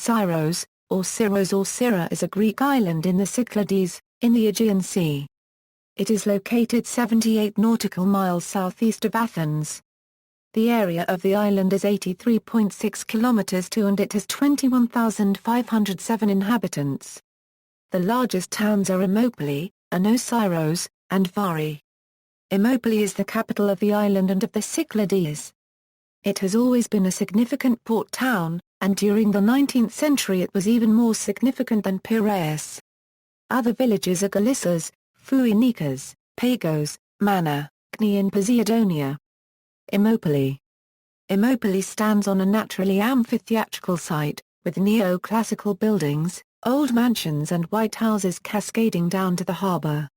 Syros, or Syra is a Greek island in the Cyclades, in the Aegean Sea. It is located 78 nautical miles southeast of Athens. The area of the island is 83.6 kilometers to and it has 21,507 inhabitants. The largest towns are Ermoupoli, Syros, and Vari. Ermoupoli is the capital of the island and of the Cyclades. It has always been a significant port town, and during the 19th century it was even more significant than Piraeus. Other villages are Galissas, Foinikas, Pagos, Manna, Kini and Poseidonia. Ermoupoli stands on a naturally amphitheatrical site, with neoclassical buildings, old mansions and white houses cascading down to the harbour.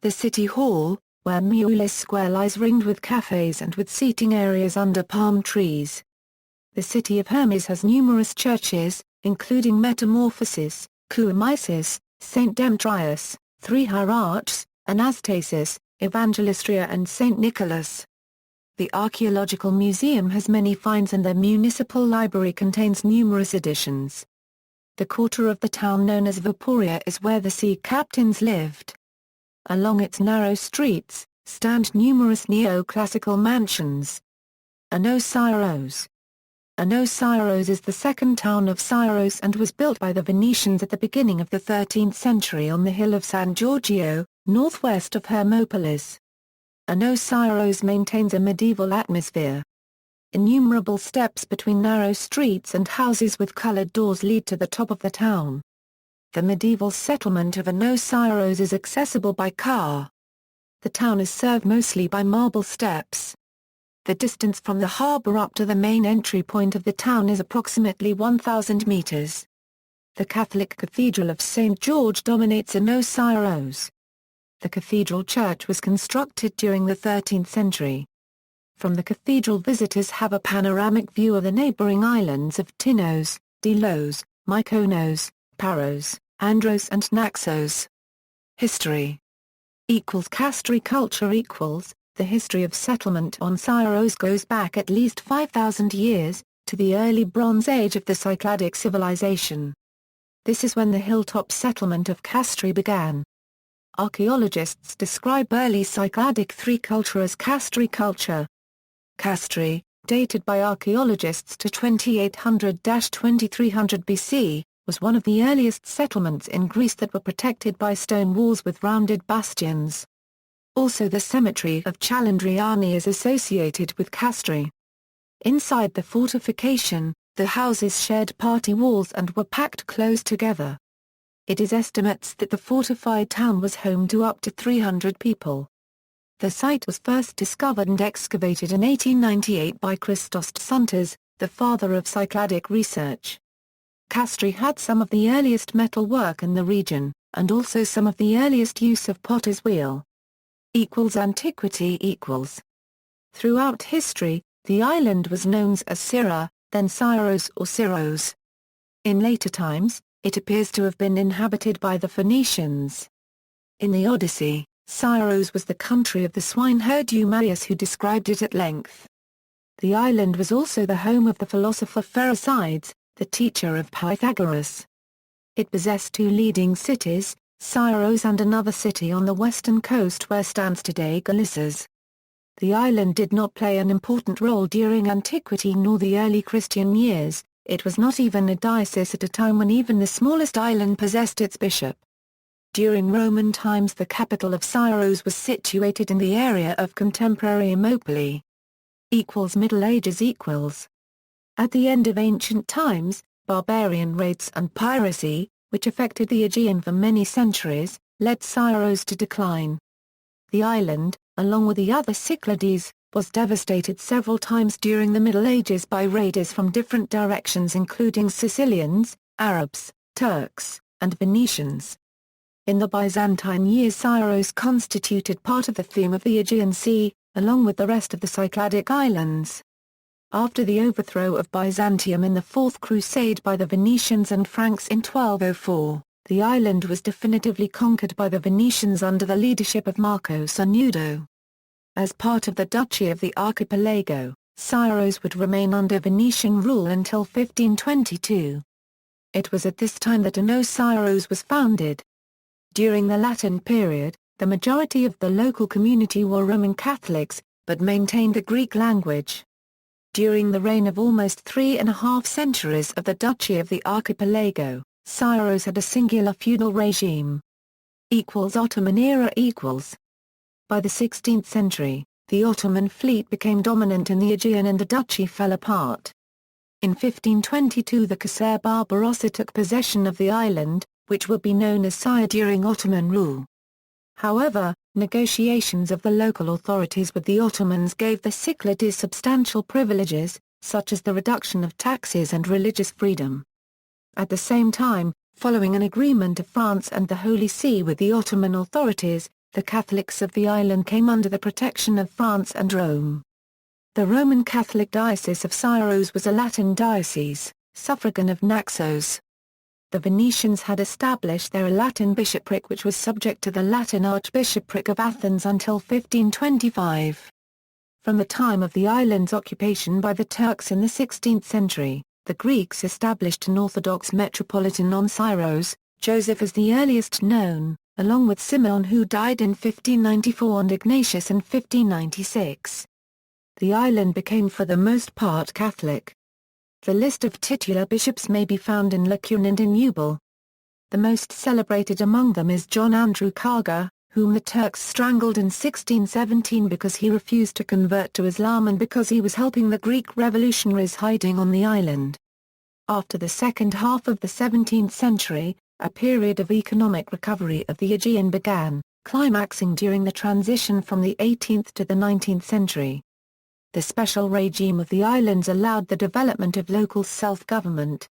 The city hall, where Meulis Square lies, ringed with cafes and with seating areas under palm trees. The city of Hermes has numerous churches, including Metamorphosis, Koumisis, St. Demetrius, Three Hierarchs, Anastasis, Evangelistria and St. Nicholas. The Archaeological Museum has many finds and the municipal library contains numerous editions. The quarter of the town known as Vaporia is where the sea captains lived. Along its narrow streets, stand numerous neoclassical mansions. Syros is the second town of Syros and was built by the Venetians at the beginning of the 13th century on the hill of San Giorgio, northwest of Hermopolis. Syros maintains a medieval atmosphere. Innumerable steps between narrow streets and houses with colored doors lead to the top of the town. The medieval settlement of Syros is accessible by car. The town is served mostly by marble steps. The distance from the harbour up to the main entry point of the town is approximately 1,000 meters. The Catholic Cathedral of St. George dominates Syros. The cathedral church was constructed during the 13th century. From the cathedral, visitors have a panoramic view of the neighbouring islands of Tinos, Delos, Mykonos, Paros, Andros and Naxos. History Castri culture The history of settlement on Syros goes back at least 5,000 years, to the early Bronze Age of the Cycladic civilization. This is when the hilltop settlement of Castri began. Archaeologists describe early Cycladic III culture as Castri culture. Castri, dated by archaeologists to 2800–2300 BC, was one of the earliest settlements in Greece that were protected by stone walls with rounded bastions. Also, the cemetery of Chalandriani is associated with Castri. Inside the fortification, the houses shared party walls and were packed close together. It is estimates that the fortified town was home to up to 300 people. The site was first discovered and excavated in 1898 by Christos Tsuntas, the father of Cycladic research. Castri had some of the earliest metal work in the region, and also some of the earliest use of potter's wheel. Antiquity. Throughout history, the island was known as Syra, then Syros or Syros. In later times, it appears to have been inhabited by the Phoenicians. In the Odyssey, Syros was the country of the swineherd Eumaeus, who described it at length. The island was also the home of the philosopher Pherecydes, the teacher of Pythagoras. It possessed two leading cities, Syros and another city on the western coast where stands today Galissas. The island did not play an important role during antiquity nor the early Christian years. It was not even a diocese at a time when even the smallest island possessed its bishop. During Roman times, the capital of Syros was situated in the area of contemporary Ermoupoli. Middle Ages. At the end of ancient times, barbarian raids and piracy, which affected the Aegean for many centuries, led Syros to decline. The island, along with the other Cyclades, was devastated several times during the Middle Ages by raiders from different directions including Sicilians, Arabs, Turks, and Venetians. In the Byzantine years, Syros constituted part of the theme of the Aegean Sea, along with the rest of the Cycladic islands. After the overthrow of Byzantium in the Fourth Crusade by the Venetians and Franks in 1204, the island was definitively conquered by the Venetians under the leadership of Marco Sanudo. As part of the Duchy of the Archipelago, Syros would remain under Venetian rule until 1522. It was at this time that a new Syros was founded. During the Latin period, the majority of the local community were Roman Catholics, but maintained the Greek language. During the reign of almost 3.5 centuries of the Duchy of the Archipelago, Syros had a singular feudal regime. Ottoman era equals. By the 16th century, the Ottoman fleet became dominant in the Aegean and the duchy fell apart. In 1522 the Corsair Barbarossa took possession of the island, which would be known as Syra during Ottoman rule. However, negotiations of the local authorities with the Ottomans gave the Cyclades substantial privileges, such as the reduction of taxes and religious freedom. At the same time, following an agreement of France and the Holy See with the Ottoman authorities, the Catholics of the island came under the protection of France and Rome. The Roman Catholic Diocese of Syros was a Latin diocese, suffragan of Naxos. The Venetians had established there a Latin bishopric which was subject to the Latin Archbishopric of Athens until 1525. From the time of the island's occupation by the Turks in the 16th century, the Greeks established an Orthodox metropolitan on Syros, Joseph is the earliest known, along with Simeon who died in 1594 and Ignatius in 1596. The island became for the most part Catholic. The list of titular bishops may be found in Lacune and in Eubel. The most celebrated among them is John Andrew Karga, whom the Turks strangled in 1617 because he refused to convert to Islam and because he was helping the Greek revolutionaries hiding on the island. After the second half of the 17th century, a period of economic recovery of the Aegean began, climaxing during the transition from the 18th to the 19th century. The special regime of the islands allowed the development of local self-government.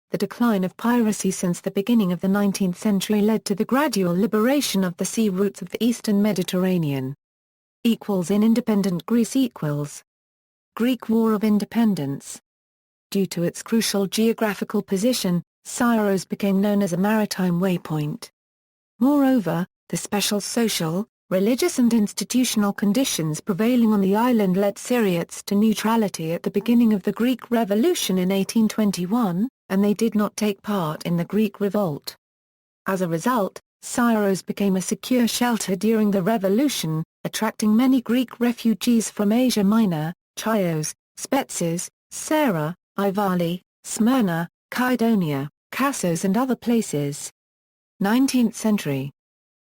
The decline of piracy since the beginning of the 19th century led to the gradual liberation of the sea routes of the eastern Mediterranean. In independent Greece Greek War of Independence. Due to its crucial geographical position, Syros became known as a maritime waypoint. Moreover, the special social, religious and institutional conditions prevailing on the island led Syrians to neutrality at the beginning of the Greek Revolution in 1821, and they did not take part in the Greek Revolt. As a result, Syros became a secure shelter during the Revolution, attracting many Greek refugees from Asia Minor, Chios, Spetses, Syra, Ivali, Smyrna, Kydonia, Kassos and other places. 19th century.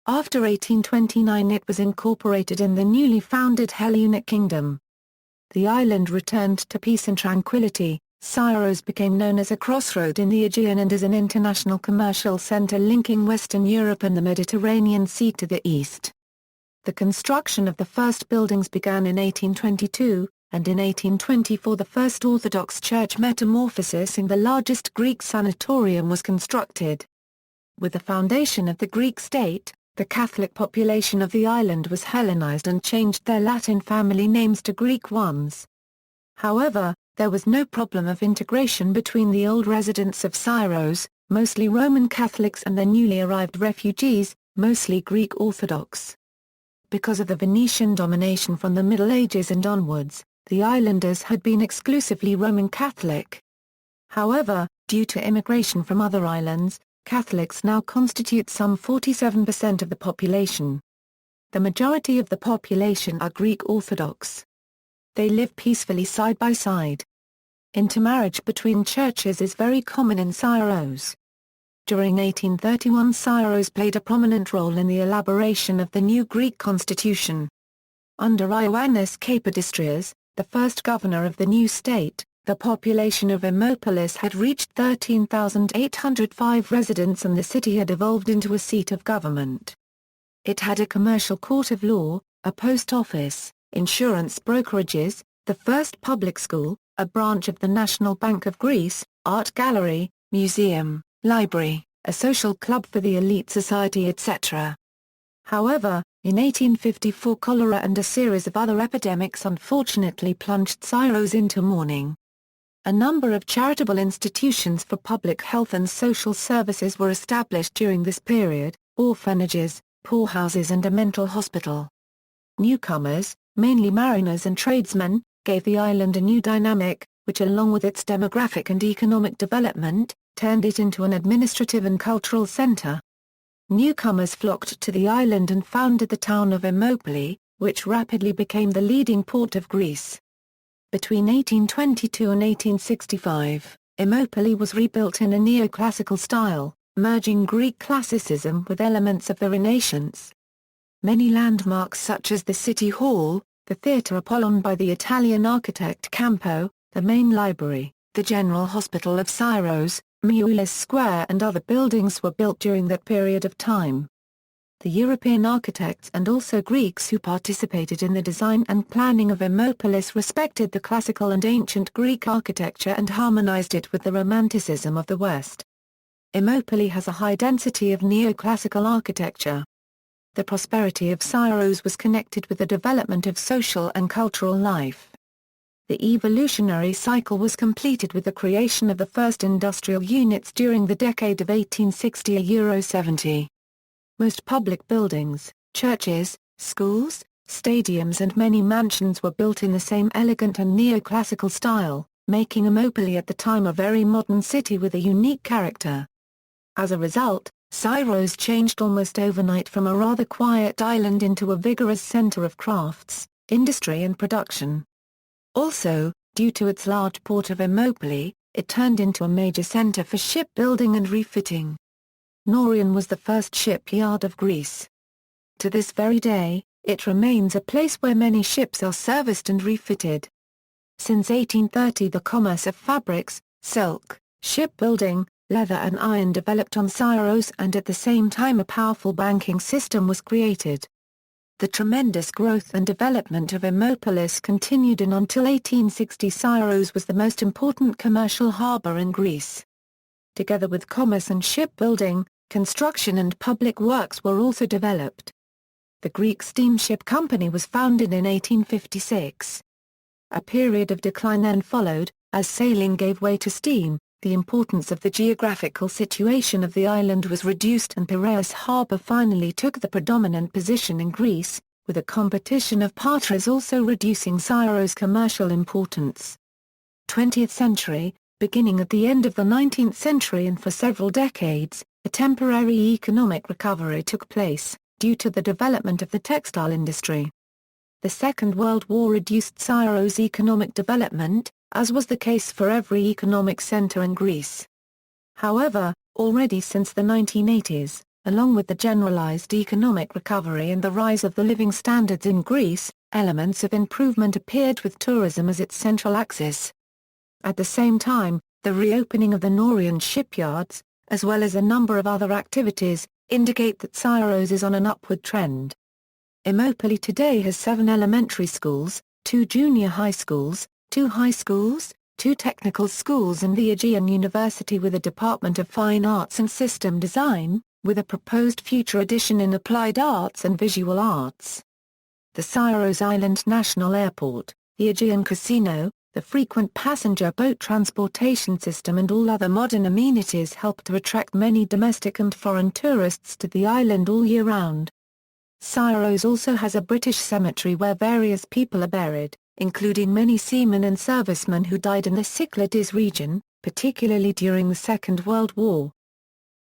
After 1829 it was incorporated in the newly founded Hellenic Kingdom. The island returned to peace and tranquility. Syros became known as a crossroad in the Aegean and as an international commercial center linking Western Europe and the Mediterranean Sea to the east. The construction of the first buildings began in 1822, and in 1824 the first Orthodox Church metamorphosis in the largest Greek sanatorium was constructed. With the foundation of the Greek state, the Catholic population of the island was Hellenized and changed their Latin family names to Greek ones. However, there was no problem of integration between the old residents of Syros, mostly Roman Catholics, and the newly arrived refugees, mostly Greek Orthodox. Because of the Venetian domination from the Middle Ages and onwards, the islanders had been exclusively Roman Catholic. However, due to immigration from other islands, Catholics now constitute some 47% of the population. The majority of the population are Greek Orthodox. They live peacefully side by side. Intermarriage between churches is very common in Syros. During 1831 Syros played a prominent role in the elaboration of the new Greek constitution. Under Ioannis Kapodistrias, the first governor of the new state, the population of Ermoupoli had reached 13,805 residents and the city had evolved into a seat of government. It had a commercial court of law, a post office, insurance brokerages, the first public school, a branch of the National Bank of Greece, art gallery, museum, library, a social club for the elite society etc. However, in 1854 cholera and a series of other epidemics unfortunately plunged Syros into mourning. A number of charitable institutions for public health and social services were established during this period, orphanages, poorhouses and a mental hospital. Newcomers, mainly mariners and tradesmen, gave the island a new dynamic, which along with its demographic and economic development, turned it into an administrative and cultural center. Newcomers flocked to the island and founded the town of Ermoupoli, which rapidly became the leading port of Greece. Between 1822 and 1865, Ermoupoli was rebuilt in a neoclassical style, merging Greek classicism with elements of the Renaissance. Many landmarks such as the City Hall, the Theatre Apollon by the Italian architect Campo, the main library, the General Hospital of Syros, Meulis Square and other buildings were built during that period of time. The European architects and also Greeks who participated in the design and planning of Ermopolis respected the classical and ancient Greek architecture and harmonized it with the Romanticism of the West. Ermoupoli has a high density of neoclassical architecture. The prosperity of Syros was connected with the development of social and cultural life. The evolutionary cycle was completed with the creation of the first industrial units during the decade of 1860–70. Most public buildings, churches, schools, stadiums and many mansions were built in the same elegant and neoclassical style, making Ermoupoli at the time a very modern city with a unique character. As a result, Syros changed almost overnight from a rather quiet island into a vigorous center of crafts, industry and production. Also, due to its large port of Ermoupoli, it turned into a major center for shipbuilding and refitting. Norion was the first shipyard of Greece. To this very day, it remains a place where many ships are serviced and refitted. Since 1830 the commerce of fabrics, silk, shipbuilding, leather and iron developed on Syros and at the same time a powerful banking system was created. The tremendous growth and development of Ermopolis continued and until 1860 Syros was the most important commercial harbour in Greece. Together with commerce and shipbuilding, construction and public works were also developed. The Greek Steamship Company was founded in 1856. A period of decline then followed, as sailing gave way to steam. The importance of the geographical situation of the island was reduced and Piraeus harbour finally took the predominant position in Greece, with a competition of partners also reducing Syros' commercial importance. 20th century, beginning at the end of the 19th century and for several decades, a temporary economic recovery took place, due to the development of the textile industry. The Second World War reduced Syros' economic development, as was the case for every economic center in Greece. However, already since the 1980s, along with the generalized economic recovery and the rise of the living standards in Greece, elements of improvement appeared with tourism as its central axis. At the same time, the reopening of the Norion shipyards, as well as a number of other activities, indicate that Syros is on an upward trend. Ermoupoli today has 7 elementary schools, 2 junior high schools, 2 high schools, 2 technical schools and the Aegean University with a Department of Fine Arts and System Design, with a proposed future addition in Applied Arts and Visual Arts. The Syros Island National Airport, the Aegean Casino, the frequent passenger boat transportation system and all other modern amenities help to attract many domestic and foreign tourists to the island all year round. Syros also has a British cemetery where various people are buried, including many seamen and servicemen who died in the Cyclades region, particularly during the Second World War.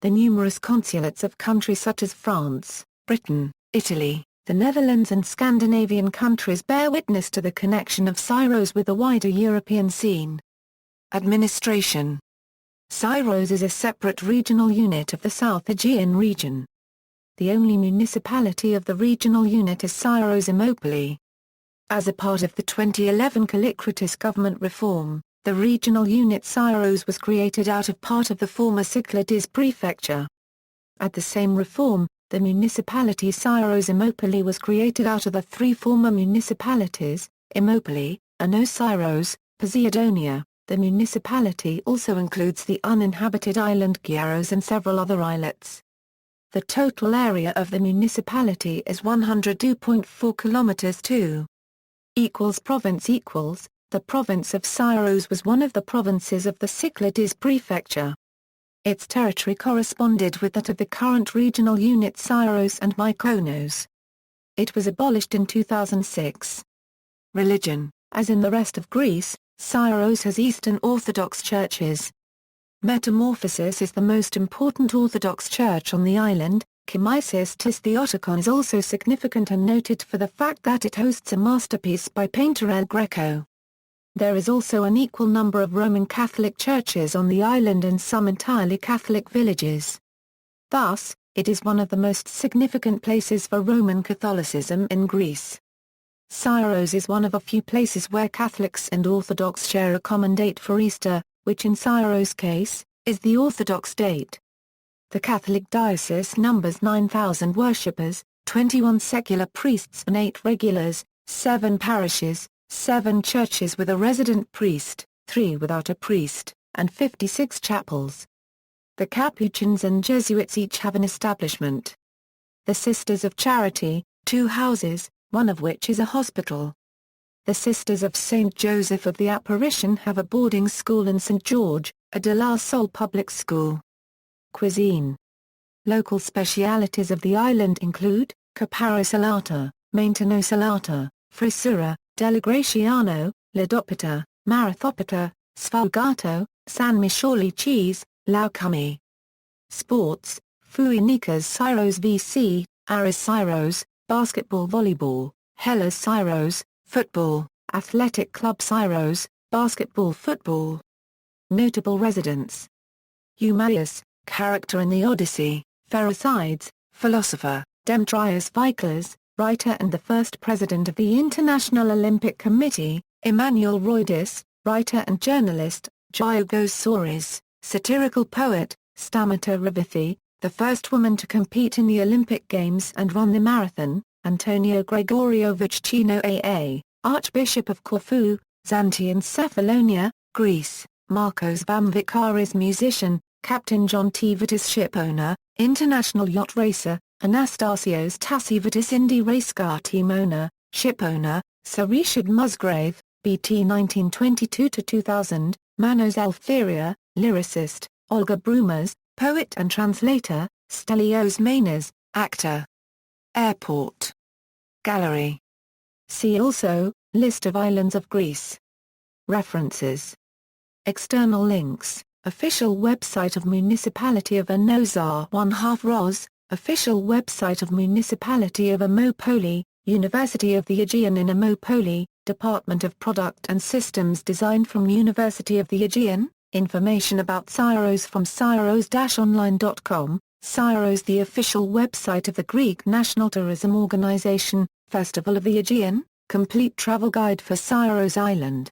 The numerous consulates of countries such as France, Britain, Italy, the Netherlands and Scandinavian countries bear witness to the connection of Syros with the wider European scene. Administration. Syros is a separate regional unit of the South Aegean region. The only municipality of the regional unit is Syros Ermoupoli. As a part of the 2011 Kallikratis government reform, the regional unit Syros was created out of part of the former Cyclades prefecture. At the same reform, the municipality Syros Ermoupoli was created out of the 3 former municipalities, Ermoupoli, Syros, Poseidonia. The municipality also includes the uninhabited island Gyros and several other islets. The total area of the municipality is 102.4 kilometers 2. Province The province of Syros was one of the provinces of the Cyclades prefecture. Its territory corresponded with that of the current regional units Syros and Mykonos. It was abolished in 2006. Religion. As in the rest of Greece, Syros has Eastern Orthodox churches. Metamorphosis is the most important Orthodox church on the island. Chimisis tis Theotokon is also significant and noted for the fact that it hosts a masterpiece by painter El Greco. There is also an equal number of Roman Catholic churches on the island and some entirely Catholic villages. Thus, it is one of the most significant places for Roman Catholicism in Greece. Syros is one of a few places where Catholics and Orthodox share a common date for Easter, which in Syros' case, is the Orthodox date. The Catholic diocese numbers 9,000 worshippers, 21 secular priests and 8 regulars, 7 parishes, 7 churches with a resident priest, 3 without a priest, and 56 chapels. The Capuchins and Jesuits each have an establishment. The Sisters of Charity, 2 houses, one of which is a hospital. The Sisters of St. Joseph of the Apparition have a boarding school in St. George, a de la Salle public school. Cuisine. Local specialities of the island include, Caparo salata, Mainteno salata, Frisura, Delagraciano, Ledopita, Marathopita, Sfogato, San Micheli cheese, Laukami. Sports, Foinikas Syros vs. Aris Syros, basketball volleyball, Hellas Syros, football, Athletic Club Syros, basketball football. Notable residents. Eumaeus, character in the Odyssey, Pherecydes, philosopher, Demetrius Vicles, writer and the first president of the International Olympic Committee, Emmanuel Roydis, writer and journalist, Giorgos Souris, satirical poet, Stamata Ravithi, the first woman to compete in the Olympic Games and run the marathon, Antonio Gregoriovich Chino AA, Archbishop of Corfu, Zante and Cephalonia, Greece, Marcos Vamvikaris musician, Captain John T. Vitis shipowner, international yacht racer, Anastasios Tassivitis Indy race car team owner, shipowner, Sir Richard Musgrave, BT 1922-2000, Manos Eleftheria, lyricist, Olga Brumas, poet and translator, Stelios Manas, actor. Airport. Gallery. See also, List of islands of Greece. References. External links. Official website of Municipality of Anosar 1/2 Ros, official website of Municipality of Ermoupoli, University of the Aegean in Ermoupoli, Department of Product and Systems Design from University of the Aegean, information about Syros from syros-online.com, Syros the official website of the Greek National Tourism Organization, Festival of the Aegean, complete travel guide for Syros Island.